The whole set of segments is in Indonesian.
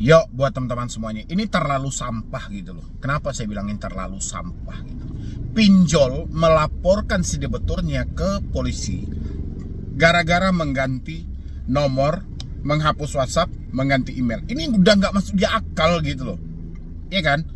Yuk buat teman-teman semuanya, ini terlalu sampah gitu loh. Kenapa saya bilangin terlalu sampah gitu? Pinjol melaporkan si debiturnya ke polisi gara-gara mengganti nomor, menghapus WhatsApp, mengganti email. Ini udah nggak masuk di akal gitu loh, iya kan?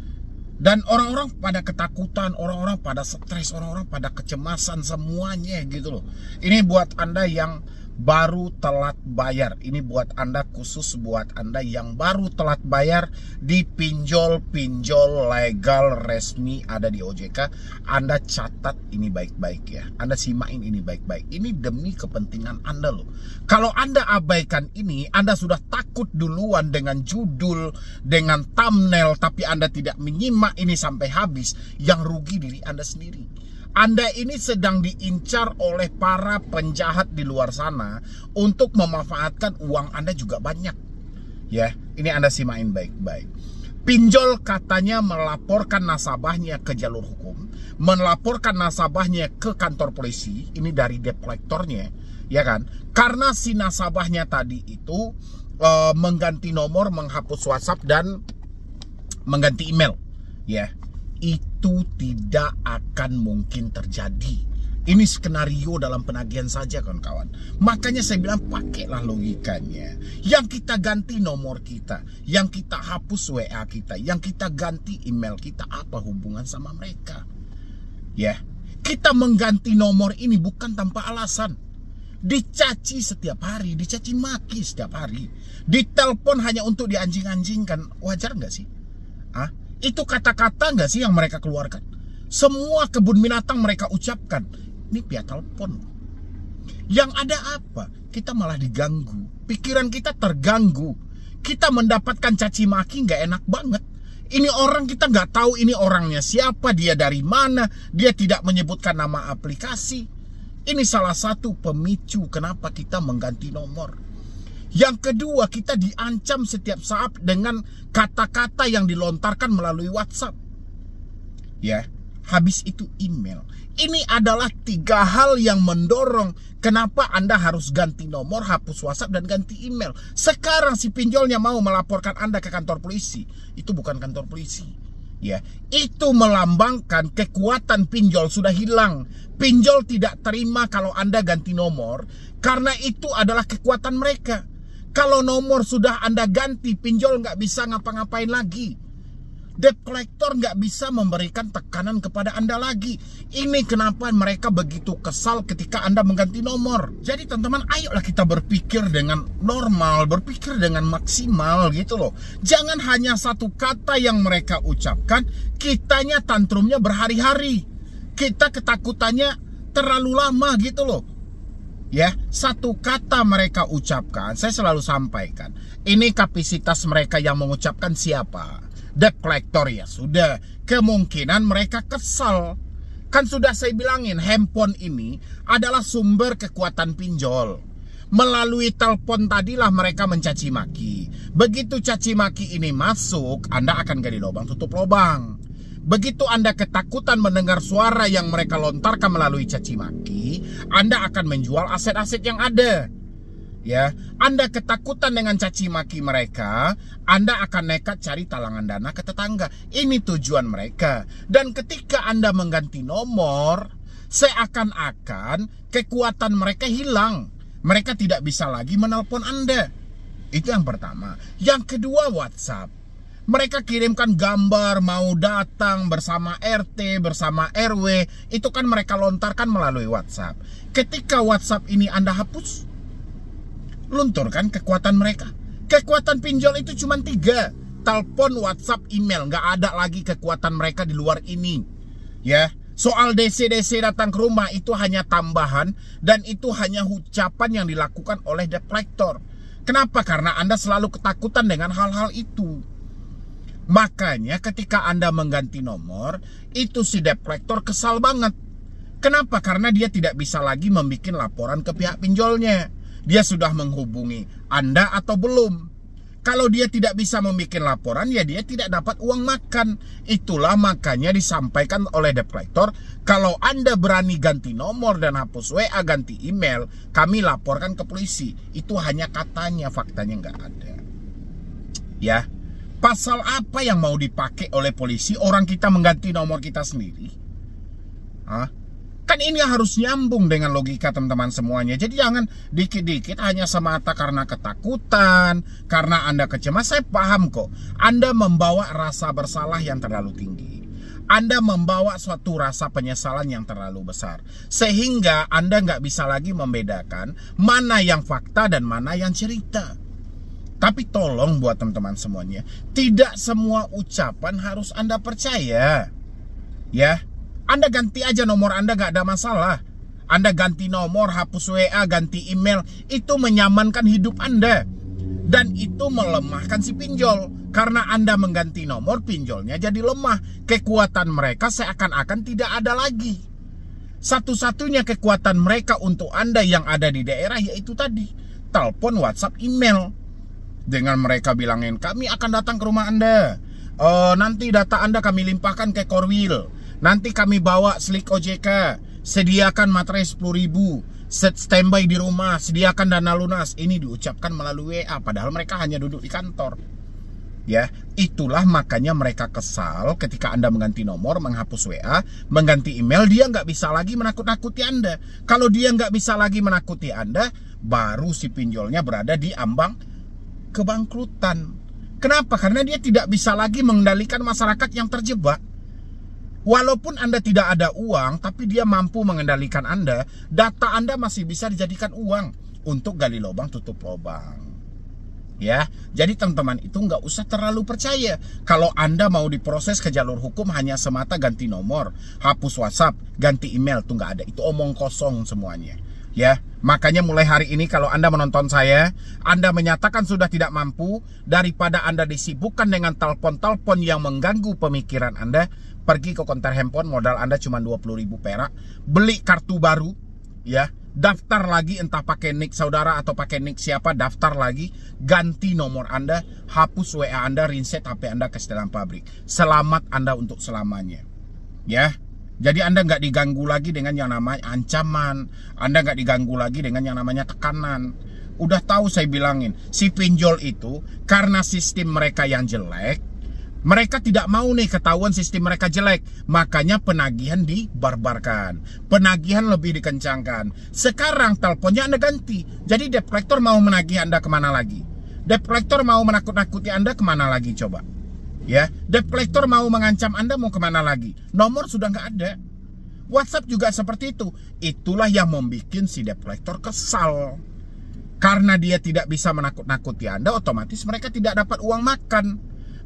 Dan orang-orang pada ketakutan, orang-orang pada stres, orang-orang pada kecemasan semuanya gitu loh. Ini buat Anda yang baru telat bayar. Ini buat Anda, khusus buat Anda yang baru telat bayar di pinjol-pinjol legal resmi ada di OJK. Anda catat ini baik-baik ya. Anda simain ini baik-baik. Ini demi kepentingan Anda loh. Kalau Anda abaikan ini, Anda sudah takut duluan dengan judul, dengan thumbnail, tapi Anda tidak menyimak ini sampai habis. Yang rugi diri Anda sendiri. Anda ini sedang diincar oleh para penjahat di luar sana untuk memanfaatkan uang Anda juga banyak. Ya, ini Anda simain baik-baik. Pinjol katanya melaporkan nasabahnya ke jalur hukum, melaporkan nasabahnya ke kantor polisi, ini dari debt collector-nya, ya kan? Karena si nasabahnya tadi itu mengganti nomor, menghapus WhatsApp dan mengganti email, ya. Itu tidak akan mungkin terjadi. Ini skenario dalam penagihan saja kawan-kawan. Makanya saya bilang pakailah logikanya. Yang kita ganti nomor kita, yang kita hapus WA kita, yang kita ganti email kita, apa hubungan sama mereka? Ya, kita mengganti nomor ini bukan tanpa alasan. Dicaci setiap hari, dicaci maki setiap hari, ditelepon hanya untuk dianjing-anjingkan. Wajar nggak sih? Itu kata-kata nggak sih yang mereka keluarkan? Semua kebun binatang mereka ucapkan. Ini via telepon. Yang ada apa? Kita malah diganggu. Pikiran kita terganggu. Kita mendapatkan caci maki nggak enak banget. Ini orang kita nggak tahu ini orangnya siapa, dia dari mana, dia tidak menyebutkan nama aplikasi. Ini salah satu pemicu kenapa kita mengganti nomor. Yang kedua, kita diancam setiap saat dengan kata-kata yang dilontarkan melalui WhatsApp. Ya, habis itu email. Ini adalah 3 hal yang mendorong kenapa Anda harus ganti nomor, hapus WhatsApp, dan ganti email. Sekarang si pinjolnya mau melaporkan Anda ke kantor polisi. Itu bukan kantor polisi. Ya, itu melambangkan kekuatan pinjol sudah hilang. Pinjol tidak terima kalau Anda ganti nomor, karena itu adalah kekuatan mereka. Kalau nomor sudah Anda ganti, pinjol nggak bisa ngapa-ngapain lagi. Debt collector nggak bisa memberikan tekanan kepada Anda lagi. Ini kenapa mereka begitu kesal ketika Anda mengganti nomor. Jadi teman-teman, ayolah kita berpikir dengan normal, berpikir dengan maksimal gitu loh. Jangan hanya satu kata yang mereka ucapkan, kitanya tantrumnya berhari-hari. Kita ketakutannya terlalu lama gitu loh. Ya, satu kata mereka ucapkan, saya selalu sampaikan, ini kapasitas mereka yang mengucapkan siapa? Debt collector, ya sudah, kemungkinan mereka kesal. Kan sudah saya bilangin, handphone ini adalah sumber kekuatan pinjol. Melalui telepon tadilah mereka mencaci maki. Begitu caci maki ini masuk, Anda akan gali lubang tutup lubang. Begitu Anda ketakutan mendengar suara yang mereka lontarkan melalui caci maki, Anda akan menjual aset-aset yang ada. Ya, Anda ketakutan dengan caci maki mereka, Anda akan nekat cari talangan dana ke tetangga. Ini tujuan mereka. Dan ketika Anda mengganti nomor, seakan-akan kekuatan mereka hilang. Mereka tidak bisa lagi menelpon Anda. Itu yang pertama. Yang kedua, WhatsApp. Mereka kirimkan gambar mau datang bersama RT, bersama RW. Itu kan mereka lontarkan melalui WhatsApp. Ketika WhatsApp ini Anda hapus, luntur kan kekuatan mereka. Kekuatan pinjol itu cuma 3. Telepon, WhatsApp, email. Nggak ada lagi kekuatan mereka di luar ini. Ya, soal DC-DC datang ke rumah itu hanya tambahan. Dan itu hanya ucapan yang dilakukan oleh debt collector. Kenapa? Karena Anda selalu ketakutan dengan hal-hal itu. Makanya ketika Anda mengganti nomor, itu si debt collector kesal banget. Kenapa? Karena dia tidak bisa lagi membuat laporan ke pihak pinjolnya. Dia sudah menghubungi Anda atau belum? Kalau dia tidak bisa membuat laporan, ya dia tidak dapat uang makan. Itulah makanya disampaikan oleh debt collector, kalau Anda berani ganti nomor dan hapus WA, ganti email, kami laporkan ke polisi. Itu hanya katanya, faktanya nggak ada. Ya. Pasal apa yang mau dipakai oleh polisi orang kita mengganti nomor kita sendiri? Hah? Kan ini harus nyambung dengan logika teman-teman semuanya. Jadi jangan dikit-dikit hanya semata karena ketakutan, karena Anda kecemas. Saya paham kok, Anda membawa rasa bersalah yang terlalu tinggi. Anda membawa suatu rasa penyesalan yang terlalu besar. Sehingga Anda nggak bisa lagi membedakan mana yang fakta dan mana yang cerita. Tapi tolong buat teman-teman semuanya, tidak semua ucapan harus Anda percaya. Ya, Anda ganti aja nomor Anda, gak ada masalah. Anda ganti nomor, hapus WA, ganti email, itu menyamankan hidup Anda. Dan itu melemahkan si pinjol. Karena Anda mengganti nomor, pinjolnya jadi lemah. Kekuatan mereka seakan-akan tidak ada lagi. Satu-satunya kekuatan mereka untuk Anda yang ada di daerah yaitu tadi, telepon, WhatsApp, email. Dengan mereka bilangin, kami akan datang ke rumah Anda. Nanti data Anda kami limpahkan ke Korwil. Nanti kami bawa slik OJK. Sediakan materai 10.000. Standby di rumah. Sediakan dana lunas. Ini diucapkan melalui WA. Padahal mereka hanya duduk di kantor. Ya, itulah makanya mereka kesal ketika Anda mengganti nomor, menghapus WA, mengganti email. Dia nggak bisa lagi menakut-nakuti Anda. Kalau dia nggak bisa lagi menakuti Anda, baru si pinjolnya berada di ambang kebangkrutan. Kenapa? Karena dia tidak bisa lagi mengendalikan masyarakat yang terjebak. Walaupun Anda tidak ada uang, tapi dia mampu mengendalikan Anda. Data Anda masih bisa dijadikan uang untuk gali lubang tutup lubang. Ya, jadi teman-teman itu nggak usah terlalu percaya. Kalau Anda mau diproses ke jalur hukum hanya semata ganti nomor, hapus WhatsApp, ganti email, tuh nggak ada. Itu omong kosong semuanya. Ya, makanya mulai hari ini kalau Anda menonton saya, Anda menyatakan sudah tidak mampu, daripada Anda disibukkan dengan telepon-telepon yang mengganggu pemikiran Anda, pergi ke konter handphone, modal Anda cuma 20.000 perak, beli kartu baru, ya, daftar lagi entah pakai nick saudara atau pakai nick siapa, daftar lagi, ganti nomor Anda, hapus WA Anda, reset HP Anda ke setelan pabrik. Selamat Anda untuk selamanya. Ya. Jadi Anda nggak diganggu lagi dengan yang namanya ancaman. Anda nggak diganggu lagi dengan yang namanya tekanan. Udah tahu saya bilangin, si pinjol itu karena sistem mereka yang jelek, mereka tidak mau nih ketahuan sistem mereka jelek. Makanya penagihan dibarbarkan, penagihan lebih dikencangkan. Sekarang teleponnya Anda ganti. Jadi debt collector mau menagih Anda kemana lagi? Debt collector mau menakut-nakuti Anda kemana lagi coba? Ya, debt collector mau mengancam Anda mau kemana lagi? Nomor sudah nggak ada. WhatsApp juga seperti itu. Itulah yang membuat si debt collector kesal. Karena dia tidak bisa menakut-nakuti Anda, otomatis mereka tidak dapat uang makan.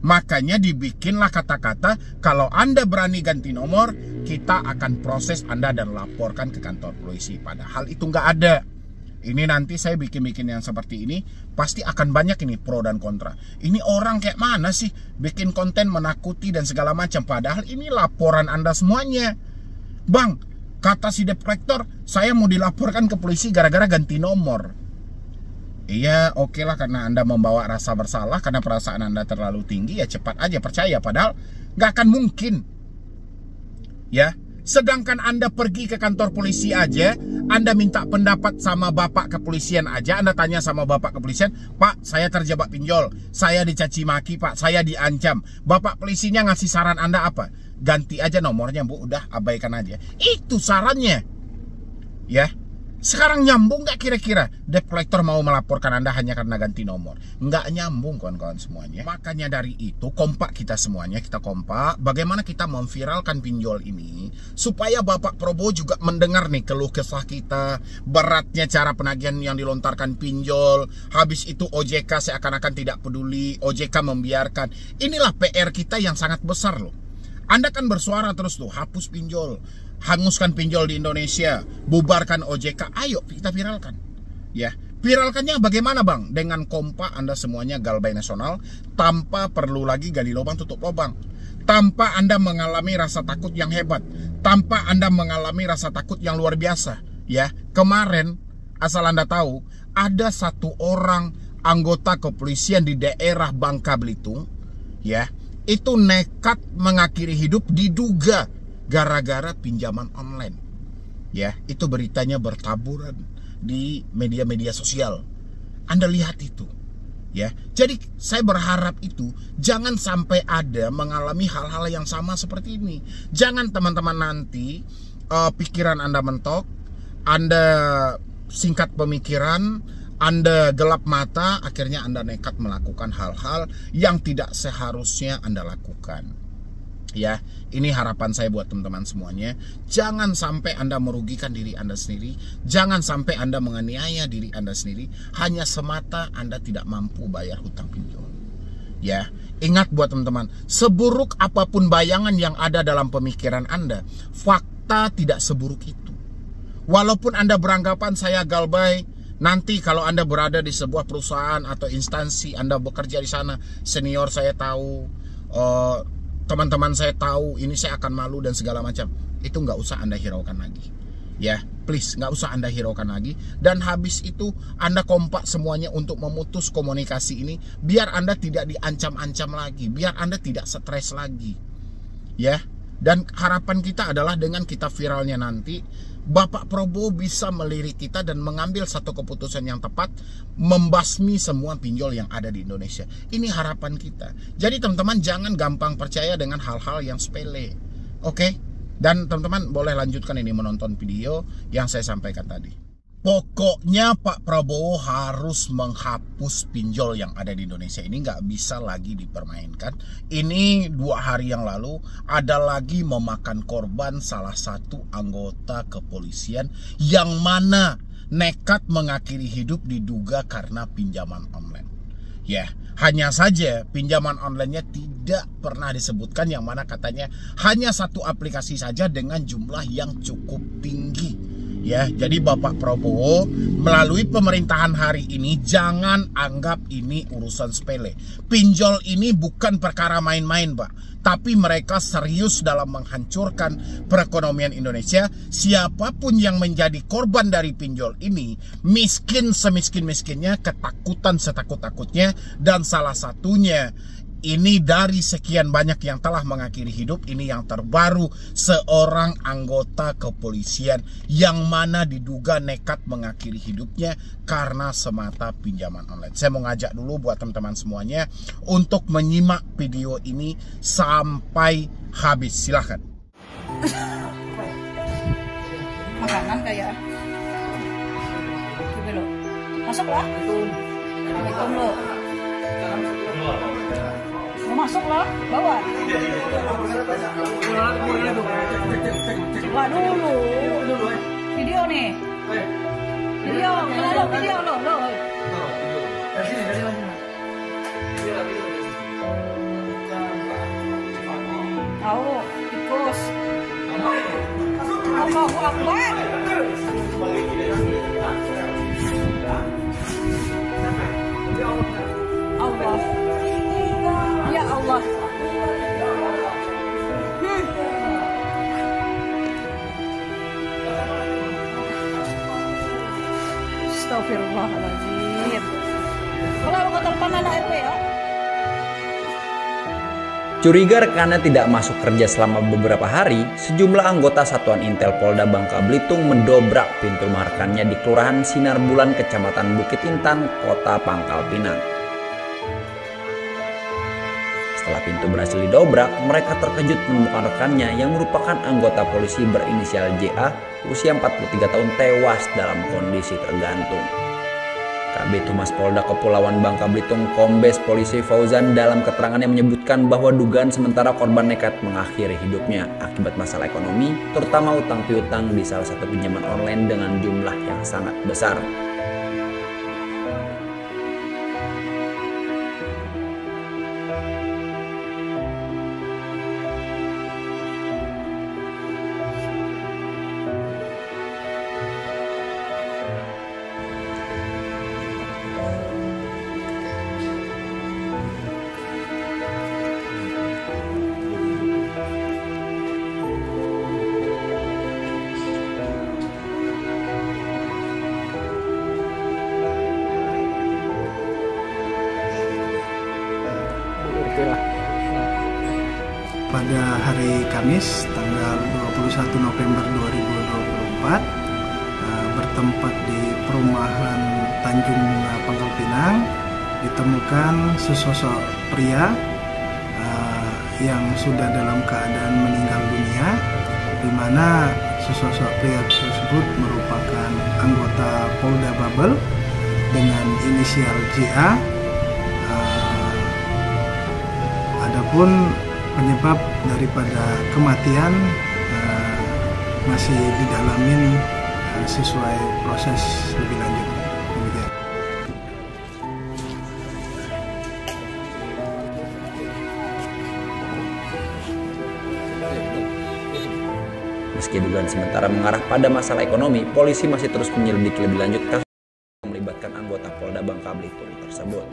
Makanya dibikinlah kata-kata, kalau Anda berani ganti nomor, kita akan proses Anda dan laporkan ke kantor polisi. Padahal itu nggak ada. Ini nanti saya bikin-bikin yang seperti ini, pasti akan banyak ini pro dan kontra. Ini orang kayak mana sih bikin konten menakuti dan segala macam. Padahal ini laporan Anda semuanya. Bang, kata si debt collector, saya mau dilaporkan ke polisi gara-gara ganti nomor. Iya, oke lah, karena Anda membawa rasa bersalah, karena perasaan Anda terlalu tinggi, ya cepat aja percaya. Padahal nggak akan mungkin. Ya, sedangkan Anda pergi ke kantor polisi aja, Anda minta pendapat sama bapak kepolisian aja, Anda tanya sama bapak kepolisian, Pak, saya terjebak pinjol, saya dicaci maki Pak, saya diancam. Bapak polisinya ngasih saran Anda apa? Ganti aja nomornya Bu, udah abaikan aja. Itu sarannya. Ya. Sekarang nyambung nggak kira-kira debt collector mau melaporkan Anda hanya karena ganti nomor? Nggak nyambung kawan-kawan semuanya. Makanya dari itu kompak kita semuanya, kita kompak bagaimana kita memviralkan pinjol ini supaya Bapak Prabowo juga mendengar nih keluh kesah kita, beratnya cara penagihan yang dilontarkan pinjol. Habis itu OJK seakan-akan tidak peduli, OJK membiarkan. Inilah PR kita yang sangat besar loh. Anda kan bersuara terus tuh, hapus pinjol, hanguskan pinjol di Indonesia, bubarkan OJK. Ayo kita viralkan. Ya, viralkannya bagaimana Bang? Dengan kompak Anda semuanya Galbay Nasional, tanpa perlu lagi gali lubang tutup lubang, tanpa Anda mengalami rasa takut yang hebat, tanpa Anda mengalami rasa takut yang luar biasa. Ya, kemarin asal Anda tahu, ada satu orang anggota kepolisian di daerah Bangka Belitung, ya, itu nekat mengakhiri hidup diduga gara-gara pinjaman online. Ya, itu beritanya bertaburan di media-media sosial. Anda lihat itu. Ya, jadi saya berharap itu jangan sampai ada mengalami hal-hal yang sama seperti ini. Jangan teman-teman nanti pikiran Anda mentok, Anda singkat pemikiran, Anda gelap mata, akhirnya Anda nekat melakukan hal-hal yang tidak seharusnya Anda lakukan. Ya, ini harapan saya buat teman-teman semuanya. Jangan sampai Anda merugikan diri Anda sendiri. Jangan sampai Anda menganiaya diri Anda sendiri hanya semata Anda tidak mampu bayar hutang pinjol. Ya, ingat buat teman-teman, seburuk apapun bayangan yang ada dalam pemikiran Anda, fakta tidak seburuk itu. Walaupun Anda beranggapan saya galbay, nanti kalau Anda berada di sebuah perusahaan atau instansi, Anda bekerja di sana, senior saya tahu, teman-teman saya tahu, ini saya akan malu dan segala macam. Itu nggak usah Anda hiraukan lagi. Ya, please, nggak usah Anda hiraukan lagi. Dan habis itu Anda kompak semuanya untuk memutus komunikasi ini, biar Anda tidak diancam-ancam lagi, biar Anda tidak stres lagi. Ya, dan harapan kita adalah dengan kita viralnya nanti, Bapak Prabowo bisa melirik kita dan mengambil satu keputusan yang tepat, membasmi semua pinjol yang ada di Indonesia. Ini harapan kita. Jadi teman-teman jangan gampang percaya dengan hal-hal yang sepele. Oke? Dan teman-teman boleh lanjutkan ini menonton video yang saya sampaikan tadi. Pokoknya Pak Prabowo harus menghapus pinjol yang ada di Indonesia. Ini nggak bisa lagi dipermainkan. Ini 2 hari yang lalu ada lagi memakan korban salah satu anggota kepolisian yang mana nekat mengakhiri hidup diduga karena pinjaman online. Ya, hanya saja pinjaman online-nya tidak pernah disebutkan, yang mana katanya hanya satu aplikasi saja dengan jumlah yang cukup tinggi. Ya, jadi Bapak Prabowo melalui pemerintahan hari ini jangan anggap ini urusan sepele. Pinjol ini bukan perkara main-main, Pak. Tapi mereka serius dalam menghancurkan perekonomian Indonesia. Siapapun yang menjadi korban dari pinjol ini, miskin semiskin-miskinnya, ketakutan setakut-takutnya, dan salah satunya ini dari sekian banyak yang telah mengakhiri hidup, ini yang terbaru, seorang anggota kepolisian yang mana diduga nekat mengakhiri hidupnya karena semata pinjaman online. Saya mau ngajak dulu buat teman-teman semuanya untuk menyimak video ini sampai habis. Silahkan. Makanan kayak coba lo masuk lah. Assalamualaikum lo. Mau masuk lah, bawa. Coba dulu. Video nih. Video lo. Tahu, tikus. Allahu Akbar. Allah. Ya Allah. Astagfirullahaladzim. Kalau kata anak RW ya. Curiga rekannya tidak masuk kerja selama beberapa hari, sejumlah anggota Satuan Intel Polda Bangka Belitung mendobrak pintu rumah rekannya di Kelurahan Sinar Bulan, Kecamatan Bukit Intan, Kota Pangkal Pinang. Setelah pintu berhasil didobrak, mereka terkejut menemukan rekannya yang merupakan anggota polisi berinisial JA, usia 43 tahun, tewas dalam kondisi tergantung. Kabid Humas Polda Kepulauan Bangka Belitung Kombes Polisi Fauzan dalam keterangannya menyebutkan bahwa dugaan sementara korban nekat mengakhiri hidupnya akibat masalah ekonomi, terutama utang piutang di salah satu pinjaman online dengan jumlah yang sangat besar. Pada hari Kamis tanggal 21 November 2024 bertempat di perumahan Tanjung Pangkal Pinang, ditemukan sesosok pria yang sudah dalam keadaan meninggal dunia, di mana sesosok pria tersebut merupakan anggota Polda Babel dengan inisial JA. Adapun penyebab daripada kematian masih didalamin sesuai proses lebih lanjut. Demikian. Meski dugaan sementara mengarah pada masalah ekonomi, polisi masih terus menyelidiki lebih lanjut kasus yang melibatkan anggota Polda Bangka Belitung tersebut.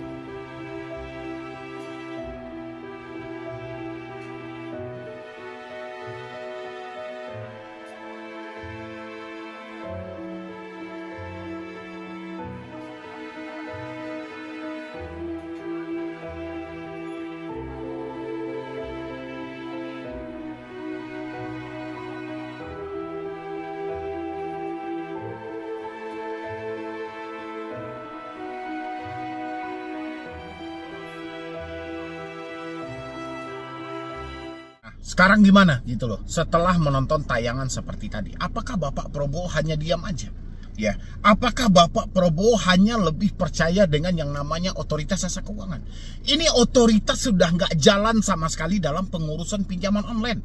Sekarang gimana gitu loh, setelah menonton tayangan seperti tadi, apakah Bapak Prabowo hanya diam aja? Ya, apakah Bapak Prabowo hanya lebih percaya dengan yang namanya otoritas jasa keuangan? Ini otoritas sudah nggak jalan sama sekali dalam pengurusan pinjaman online.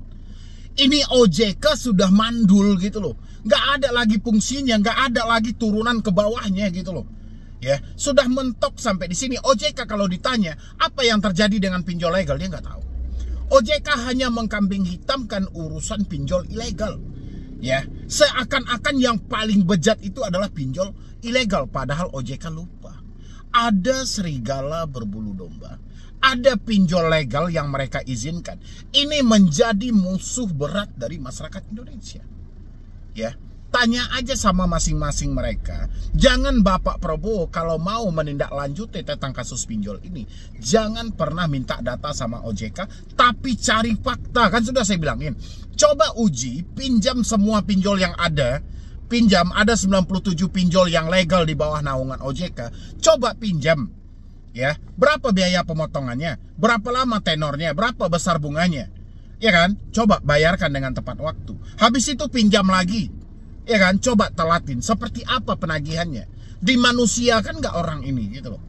Ini OJK sudah mandul gitu loh, nggak ada lagi fungsinya, nggak ada lagi turunan ke bawahnya gitu loh. Ya, sudah mentok sampai di sini. OJK kalau ditanya apa yang terjadi dengan pinjol legal, dia nggak tahu. OJK hanya mengkambing hitamkan urusan pinjol ilegal. Ya, seakan-akan yang paling bejat itu adalah pinjol ilegal, padahal OJK lupa. Ada serigala berbulu domba, ada pinjol legal yang mereka izinkan. Ini menjadi musuh berat dari masyarakat Indonesia. Ya, tanya aja sama masing-masing mereka. Jangan Bapak Prabowo kalau mau menindaklanjuti tentang kasus pinjol ini, jangan pernah minta data sama OJK, tapi cari fakta. Kan sudah saya bilangin, coba uji, pinjam semua pinjol yang ada. Pinjam, ada 97 pinjol yang legal di bawah naungan OJK. Coba pinjam, ya, berapa biaya pemotongannya, berapa lama tenornya, berapa besar bunganya, ya kan? Coba bayarkan dengan tepat waktu. Habis itu pinjam lagi, ya kan, coba telatin seperti apa penagihannya. Dimanusiakan nggak orang ini gitu loh.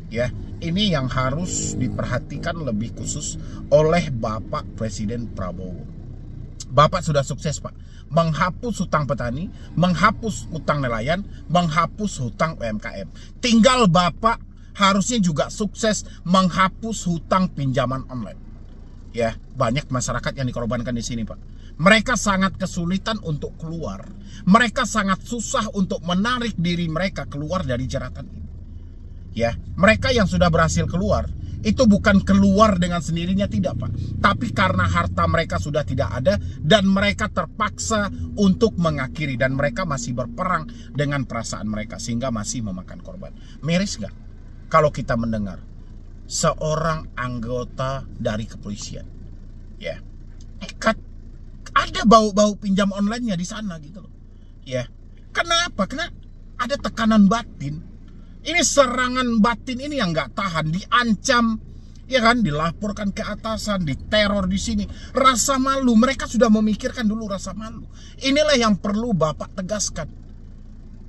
Ya, ini yang harus diperhatikan lebih khusus oleh Bapak Presiden Prabowo. Bapak sudah sukses, Pak, menghapus hutang petani, menghapus hutang nelayan, menghapus hutang UMKM. Tinggal Bapak harusnya juga sukses menghapus hutang pinjaman online. Ya, banyak masyarakat yang dikorbankan di sini, Pak. Mereka sangat kesulitan untuk keluar. Mereka sangat susah untuk menarik diri mereka keluar dari jeratan ini. Ya, mereka yang sudah berhasil keluar, itu bukan keluar dengan sendirinya, tidak, Pak. Tapi karena harta mereka sudah tidak ada dan mereka terpaksa untuk mengakhiri, dan mereka masih berperang dengan perasaan mereka sehingga masih memakan korban. Miris gak kalau kita mendengar seorang anggota dari kepolisian, ya, nekat, ada bau-bau pinjam online-nya di sana gitu loh. Ya. Kenapa? Karena ada tekanan batin. Ini serangan batin ini yang nggak tahan, diancam, ya kan, dilaporkan ke atasan, diteror di sini. Rasa malu, mereka sudah memikirkan dulu rasa malu. Inilah yang perlu Bapak tegaskan.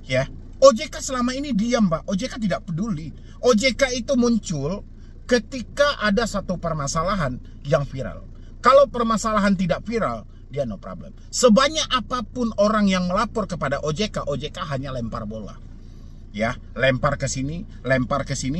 Ya. OJK selama ini diam, Pak. OJK tidak peduli. OJK itu muncul ketika ada satu permasalahan yang viral. Kalau permasalahan tidak viral, dia no problem. Sebanyak apapun orang yang melapor kepada OJK, OJK hanya lempar bola. Ya, lempar ke sini,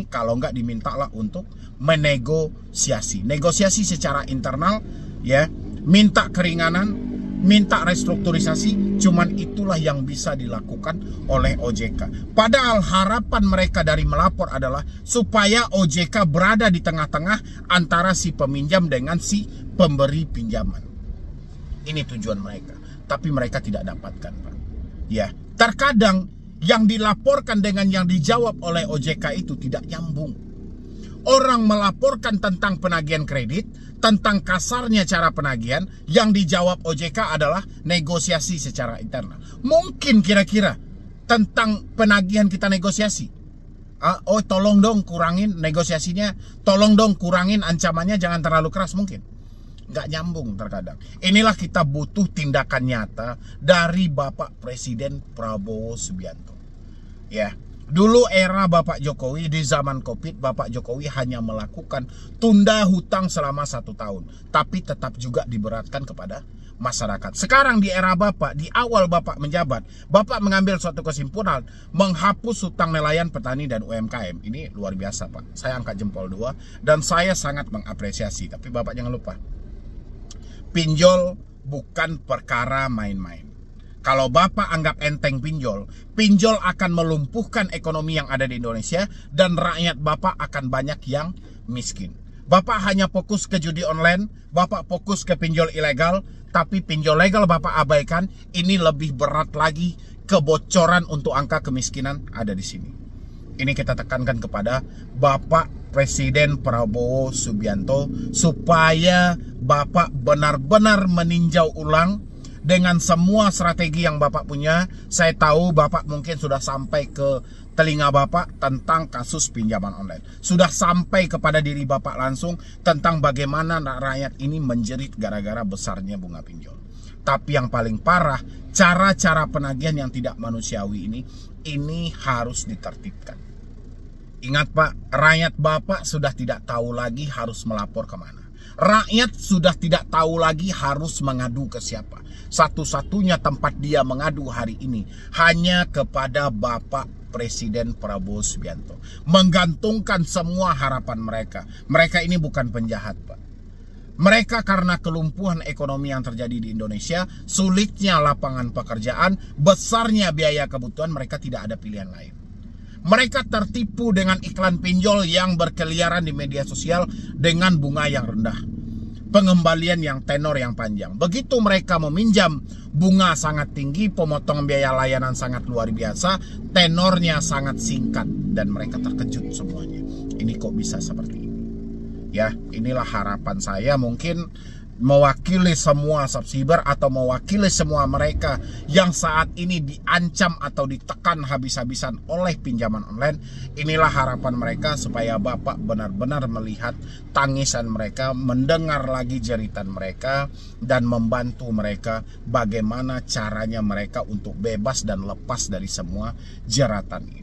kalau nggak dimintalah untuk menegosiasi. Negosiasi secara internal, ya, minta keringanan, minta restrukturisasi, cuman itulah yang bisa dilakukan oleh OJK. Padahal harapan mereka dari melapor adalah supaya OJK berada di tengah-tengah antara si peminjam dengan si pemberi pinjaman. Ini tujuan mereka, tapi mereka tidak dapatkan, Pak. Ya, terkadang yang dilaporkan dengan yang dijawab oleh OJK itu tidak nyambung. Orang melaporkan tentang penagihan kredit, tentang kasarnya cara penagihan, yang dijawab OJK adalah negosiasi secara internal. Mungkin kira-kira tentang penagihan kita negosiasi, Oh tolong dong kurangin negosiasinya, tolong dong kurangin ancamannya, jangan terlalu keras, mungkin nggak nyambung terkadang. Inilah kita butuh tindakan nyata dari Bapak Presiden Prabowo Subianto. Ya, dulu era Bapak Jokowi, di zaman Covid, Bapak Jokowi hanya melakukan tunda hutang selama 1 tahun, tapi tetap juga diberatkan kepada masyarakat. Sekarang di era Bapak, di awal Bapak menjabat, Bapak mengambil suatu kesimpulan menghapus hutang nelayan, petani, dan UMKM. Ini luar biasa, Pak. Saya angkat jempol 2 dan saya sangat mengapresiasi. Tapi Bapak jangan lupa, pinjol bukan perkara main-main. Kalau Bapak anggap enteng pinjol, pinjol akan melumpuhkan ekonomi yang ada di Indonesia dan rakyat Bapak akan banyak yang miskin. Bapak hanya fokus ke judi online, Bapak fokus ke pinjol ilegal, tapi pinjol legal Bapak abaikan. Ini lebih berat lagi, kebocoran untuk angka kemiskinan ada di sini. Ini kita tekankan kepada Bapak Presiden Prabowo Subianto supaya Bapak benar-benar meninjau ulang dengan semua strategi yang Bapak punya. Saya tahu Bapak mungkin sudah sampai ke telinga Bapak tentang kasus pinjaman online. Sudah sampai kepada diri Bapak langsung tentang bagaimana rakyat ini menjerit gara-gara besarnya bunga pinjol. Tapi yang paling parah, cara-cara penagihan yang tidak manusiawi ini harus ditertibkan. Ingat Pak, rakyat Bapak sudah tidak tahu lagi harus melapor kemana. Rakyat sudah tidak tahu lagi harus mengadu ke siapa. Satu-satunya tempat dia mengadu hari ini hanya kepada Bapak Presiden Prabowo Subianto. Menggantungkan semua harapan mereka. Mereka ini bukan penjahat, Pak. Mereka karena kelumpuhan ekonomi yang terjadi di Indonesia, sulitnya lapangan pekerjaan, besarnya biaya kebutuhan, mereka tidak ada pilihan lain. Mereka tertipu dengan iklan pinjol yang berkeliaran di media sosial dengan bunga yang rendah, pengembalian yang tenor yang panjang. Begitu mereka meminjam, bunga sangat tinggi, pemotongan biaya layanan sangat luar biasa, tenornya sangat singkat, dan mereka terkejut semuanya. Ini kok bisa seperti ini? Ya, inilah harapan saya, mungkin mewakili semua subscriber atau mewakili semua mereka yang saat ini diancam atau ditekan habis-habisan oleh pinjaman online. Inilah harapan mereka supaya Bapak benar-benar melihat tangisan mereka, mendengar lagi jeritan mereka, dan membantu mereka bagaimana caranya mereka untuk bebas dan lepas dari semua jeratan ini.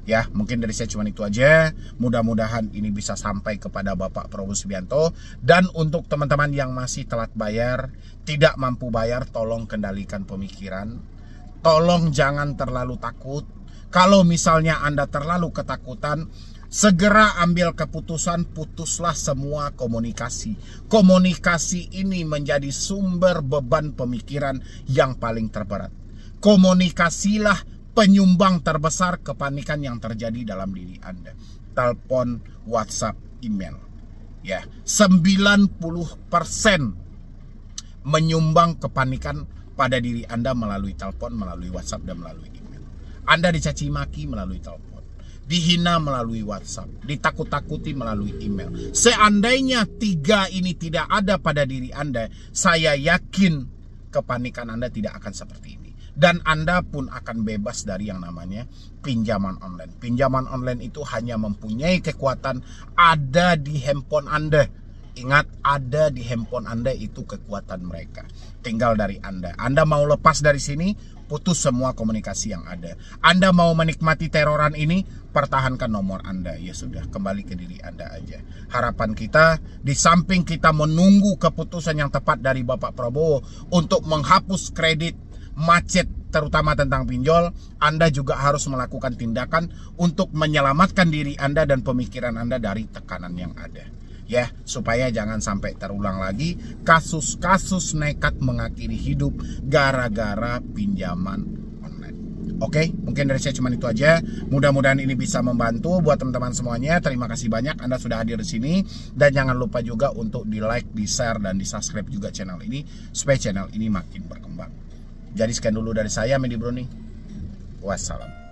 Ya, mungkin dari saya cuma itu aja. Mudah-mudahan ini bisa sampai kepada Bapak Prabowo Subianto. Dan untuk teman-teman yang masih telat bayar, tidak mampu bayar, tolong kendalikan pemikiran. Tolong jangan terlalu takut. Kalau misalnya Anda terlalu ketakutan, segera ambil keputusan, putuslah semua komunikasi. Komunikasi ini menjadi sumber beban pemikiran yang paling terberat. Komunikasilah penyumbang terbesar kepanikan yang terjadi dalam diri Anda. Telepon, WhatsApp, email. Ya, 90% menyumbang kepanikan pada diri Anda melalui telepon, melalui WhatsApp, dan melalui email. Anda dicaci maki melalui telepon, dihina melalui WhatsApp, ditakut-takuti melalui email. Seandainya 3 ini tidak ada pada diri Anda, saya yakin kepanikan Anda tidak akan seperti ini. Dan Anda pun akan bebas dari yang namanya pinjaman online. Pinjaman online itu hanya mempunyai kekuatan ada di handphone Anda. Ingat, ada di handphone Anda itu kekuatan mereka. Tinggal dari Anda. Anda mau lepas dari sini, putus semua komunikasi yang ada. Anda mau menikmati teroran ini, pertahankan nomor Anda. Ya sudah, kembali ke diri Anda aja. Harapan kita, di samping kita menunggu keputusan yang tepat dari Bapak Prabowo untuk menghapus kredit macet terutama tentang pinjol, Anda juga harus melakukan tindakan untuk menyelamatkan diri Anda dan pemikiran Anda dari tekanan yang ada. Ya, supaya jangan sampai terulang lagi kasus-kasus nekat mengakhiri hidup gara-gara pinjaman online. Oke, mungkin dari saya cuma itu aja. Mudah-mudahan ini bisa membantu buat teman-teman semuanya. Terima kasih banyak Anda sudah hadir di sini, dan jangan lupa juga untuk di-like, di-share, dan di-subscribe juga channel ini supaya channel ini makin berkembang. Jadi sekian dulu dari saya, Medi Bruni. Wassalam.